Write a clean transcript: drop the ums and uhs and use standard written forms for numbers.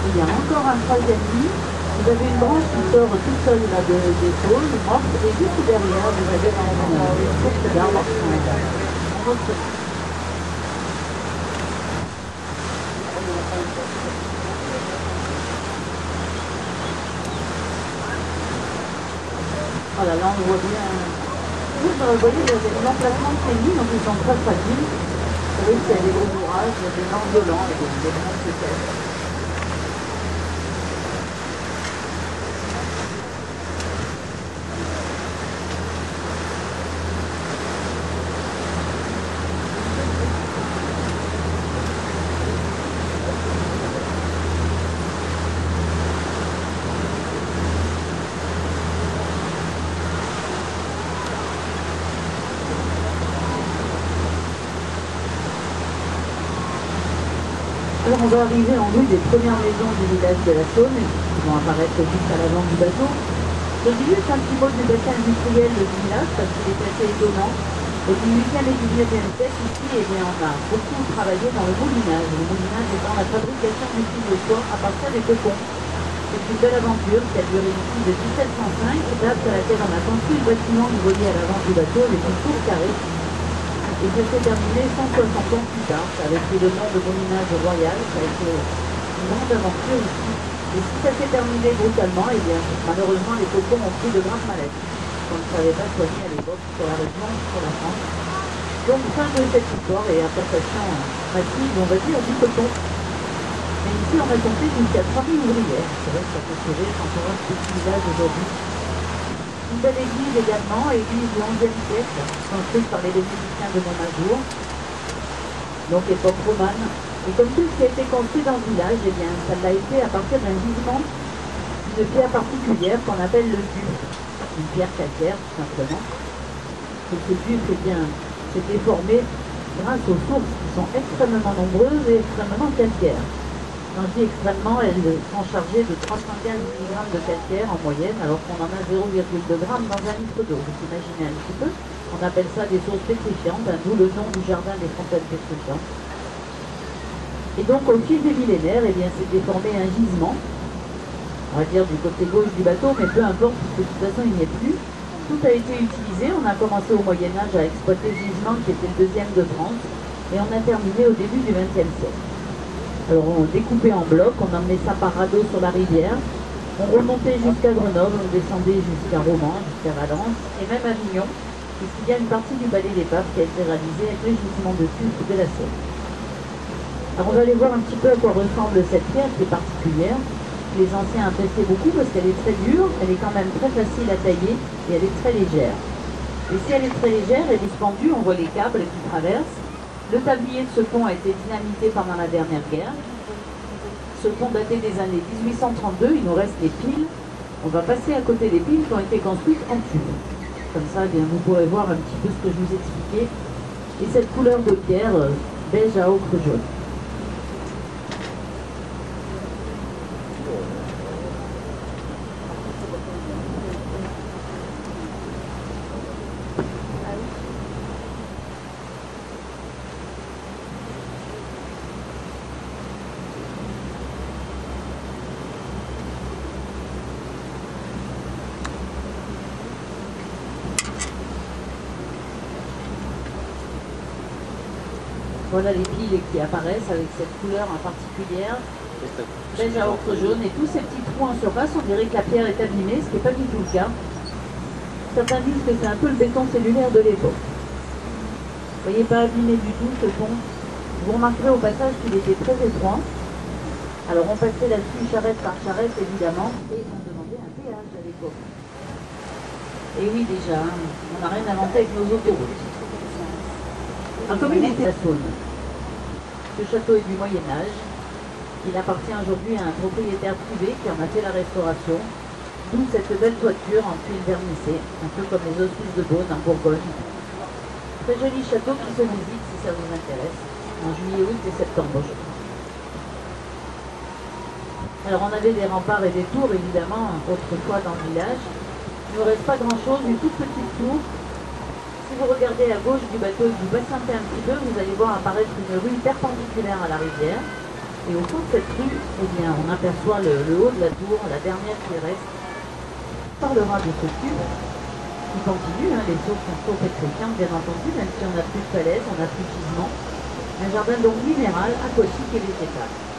Il y a encore un troisième lit. Vous avez une branche qui sort toute seule là, des saules, morte, et juste derrière, vous avez une courte d'arbres en autre. Voilà, là on voit bien. Vous voyez, l'emplacement de ces lits, donc ils sont très fragiles. Vous voyez qu'il y a des gros ouvrages, des vents violents et des grandes séquelles. Alors on va arriver en vue des premières maisons du village de la Saône, qui vont apparaître juste à l'avant du bateau. Je dis juste un petit mot du bassin industriel du village, parce qu'il est assez étonnant. Au 18e et 19e siècle, ici, eh bien, on a beaucoup travaillé dans le moulinage. Le moulinage étant la fabrication du fil de soie à partir des cocons. C'est une belle aventure qui a duré ici de 1705, date à laquelle on a construit le bâtiment du voilier à l'avant du bateau avec une tour carrée. Et ça s'est terminé 160 ans plus tard. Ça avait pris le nom de moulinage royal. Ça a été une grande aventure ici. Et si ça s'est terminé brutalement, eh bien, malheureusement, les cocons ont pris de graves maladies. On ne savait pas soigner à l'époque sur la région, sur la France. Donc, fin de cette histoire et importation massive, on va dire, du coton. Mais ici, on a compté jusqu'à 3000 ouvrières. C'est vrai que ça peut sourire quand on voit ce petit village aujourd'hui. Une belle église également, église du XIe siècle, construite par les bénédictins de Montmajour, donc époque romane. Et comme tout ce qui a été construit dans le village, eh bien, ça l'a été à partir d'un gisement d'une pierre particulière qu'on appelle le duf, une pierre calcaire tout simplement. Et ce duf, eh bien, s'est déformé grâce aux sources qui sont extrêmement nombreuses et extrêmement calcaires. Quand je dis extrêmement, elles sont chargées de 315 mg de calcaire en moyenne, alors qu'on en a 0,2 g dans un litre d'eau. Vous imaginez un petit peu. On appelle ça des sources pétrifiantes, d'où le nom du jardin des fontaines pétrifiantes. Et donc, au fil des millénaires, eh bien, s'est déformé un gisement, on va dire du côté gauche du bateau, mais peu importe, parce que de toute façon, il n'y est plus. Tout a été utilisé. On a commencé au Moyen-Âge à exploiter ce gisement qui était le deuxième de France, et on a terminé au début du XXe siècle. Alors on découpait en blocs, on emmenait ça par radeau sur la rivière, on remontait jusqu'à Grenoble, on descendait jusqu'à Romans, jusqu'à Valence, et même à Avignon, puisqu'il y a une partie du balai des Papes qui a été réalisée avec le gisement de tuf de la Saône. Alors on va aller voir un petit peu à quoi ressemble cette pierre qui est particulière. Les anciens appréciaient beaucoup parce qu'elle est très dure, elle est quand même très facile à tailler et elle est très légère. Et si elle est très légère, elle est suspendue, on voit les câbles qui traversent. Le tablier de ce pont a été dynamité pendant la dernière guerre. Ce pont datait des années 1832, il nous reste les piles. On va passer à côté des piles qui ont été construites en tube. Comme ça, eh bien, vous pourrez voir un petit peu ce que je vous expliquais. Et cette couleur de pierre beige à ocre jaune. Voilà les piles qui apparaissent avec cette couleur en particulière, beige à ocre jaune, et tous ces petits trous en surface, on dirait que la pierre est abîmée, ce qui n'est pas du tout le cas. Certains disent que c'est un peu le béton cellulaire de l'époque. Vous voyez, pas abîmé du tout ce pont. Vous remarquerez au passage qu'il était très étroit. Alors on passait là-dessus charrette par charrette évidemment, et on demandait un péage à l'époque. Et oui déjà, on n'a rien inventé avec nos autoroutes. Alors, comme il était à Saône, ce château est du Moyen-Âge. Il appartient aujourd'hui à un propriétaire privé qui en a fait la restauration, d'où cette belle toiture en tuiles vernissées, un peu comme les hospices de Beaune en Bourgogne. Très joli château qui se visite si ça vous intéresse, en juillet, août et septembre. Alors on avait des remparts et des tours évidemment autrefois dans le village. Il ne reste pas grand chose, une toute petite tour. Si vous regardez à gauche du bateau et que vous patientez un petit peu, vous allez voir apparaître une rue perpendiculaire à la rivière. Et au fond de cette rue, eh bien, on aperçoit le haut de la tour, la dernière qui reste. On parlera de ce cube qui continue, hein, les sources sont toujours pétrifiantes bien entendu, même si on n'a plus de falaise, on n'a plus de gisement. Un jardin donc minéral, aquatique et végétal.